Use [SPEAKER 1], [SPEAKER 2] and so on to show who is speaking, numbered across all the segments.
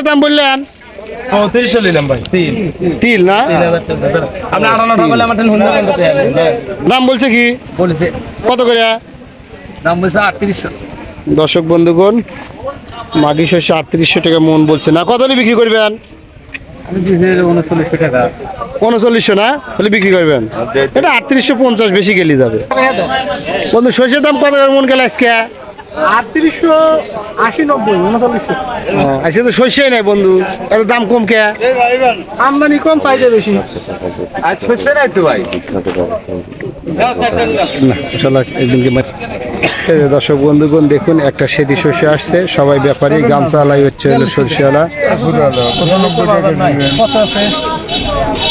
[SPEAKER 1] দাম বললেন
[SPEAKER 2] 3400 নিলাম ভাই।
[SPEAKER 1] তিল না
[SPEAKER 2] আপনি 58 বলে আমার
[SPEAKER 1] দাম বলছে কি
[SPEAKER 2] বলেছে
[SPEAKER 1] কত করে
[SPEAKER 2] দাম বলছে 3800।
[SPEAKER 1] দর্শক বন্ধুগণ মাঘী শস্য 3800 টাকা মন বলছে না কত হলে বিক্রি করবেন
[SPEAKER 2] আমি দিয়েছি 3900 টাকা।
[SPEAKER 1] 3900 না হলে বিক্রি করবেন এটা 3850 বেশি গেলে যাবে বন্ধু শস্যের দাম কত করে মন গেল আজকে
[SPEAKER 3] 3880
[SPEAKER 1] আজকে তো শস্যই নাই বন্ধু এত দাম কম কে
[SPEAKER 3] আমদানি কম চাইতে বেশি
[SPEAKER 2] আজ শস্য নাই তো ভাই।
[SPEAKER 1] না মাশাআল্লাহ একদিনকে এই যে দর্শক বন্ধুগণ দেখুন একটা সেদি শস্য আসছে সবাই ব্যাপারী গামছা আলাই হচ্ছে হলো সরষেওয়ালা
[SPEAKER 3] 95 টাকা দিবেন কত আছে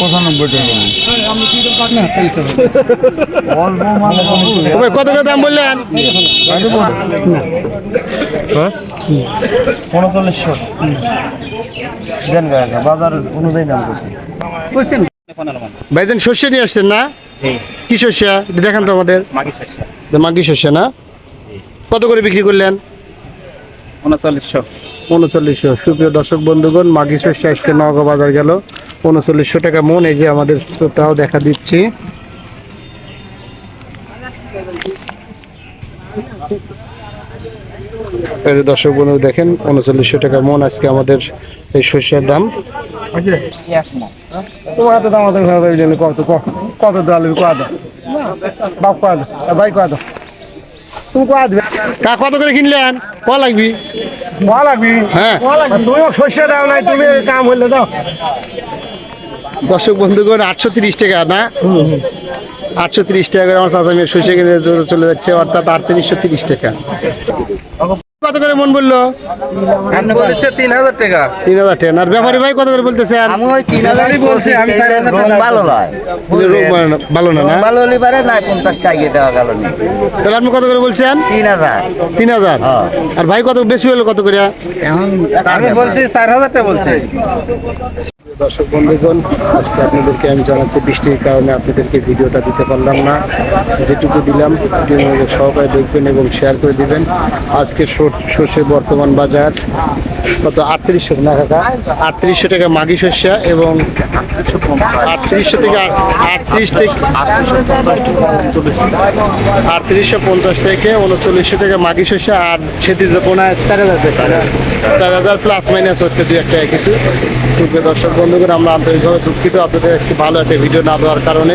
[SPEAKER 3] 95 টাকা অল্প মাল
[SPEAKER 1] তবে কত করে দাম বললেন
[SPEAKER 3] 3900 দেন গায়না বাজার অনুযায়ী দাম করছে বুঝছেন
[SPEAKER 1] ভাইজান শস্য নিয়ে আসছেন না কি শস্য এটা দেখান তো আমাদের মাঘী শস্য না কত করে বিক্রি করলেন
[SPEAKER 2] 3900।
[SPEAKER 1] সুপ্রিয় দর্শক বন্ধুগণ মাঘী শস্য আজকে নওগাঁ বাজার গেল 3900 টাকা মন এই যে আমাদের শ্রোতাও দেখা দিচ্ছি এই যে দর্শক বন্ধু দেখেন 3900 টাকা মন আজকে আমাদের এই শস্যের দাম
[SPEAKER 3] তোমার তো দাম কত কত ডাল কত বাপ কত ভাই কত তুমি কত
[SPEAKER 1] কা কত করে কিনলেন ক লাগবি
[SPEAKER 3] ভালো লাগবি
[SPEAKER 1] হ্যাঁ
[SPEAKER 3] তুমি শস্য দাও নাই তুমি কাম হইলে দাও
[SPEAKER 1] দর্শক বন্ধুগণ 830 টাকা না 830 টাকা করে আমার চাচা মেয়ে শস্য কিনে চলে যাচ্ছে অর্থাৎ 3830 টাকা কত করে মন বললো
[SPEAKER 3] আপনি বলেছে 3000 টাকা
[SPEAKER 1] 3000 টাকা আর ব্যাপারী ভাই কত করে বলতেছেন
[SPEAKER 3] আমি ওই 3000ই বলছি আমি 4000 টাকা ভালো নয়
[SPEAKER 1] ভালো না না
[SPEAKER 3] ভালো হলে পারে না 50 টাকা দেওয়া গেল না
[SPEAKER 1] তাহলে আপনি কত করে বলছেন 3000 আর ভাই কত বেশি হলো কত করে
[SPEAKER 3] এখন আমি বলছি 4000 টাকা বলছি
[SPEAKER 1] দর্শক বন্ধুগণ আজকে আপনাদেরকে আমি জানাচ্ছি বৃষ্টির কারণে আপনাদেরকে ভিডিওটা দিতে পারলাম না যেটুকু দিলাম ভিডিও সহকারে দেখবেন এবং শেয়ার করে দিবেন আজকে সর্ষের বর্তমান বাজার কত 3800 না কাকা 3800 টাকা মাঘী শস্য এবং 3800 থেকে 3850 থেকে 3900 টাকা মাঘী শস্য আর সেটি পোনা 4000 টাকা 4000 প্লাস মাইনাস হচ্ছে দুই একটা কিছু সুপ্রিয় দর্শক বন্ধুগণ আমরা আন্তরিকভাবে দুঃখিত আপনাদের আজকে ভালো একটা ভিডিও না দেওয়ার কারণে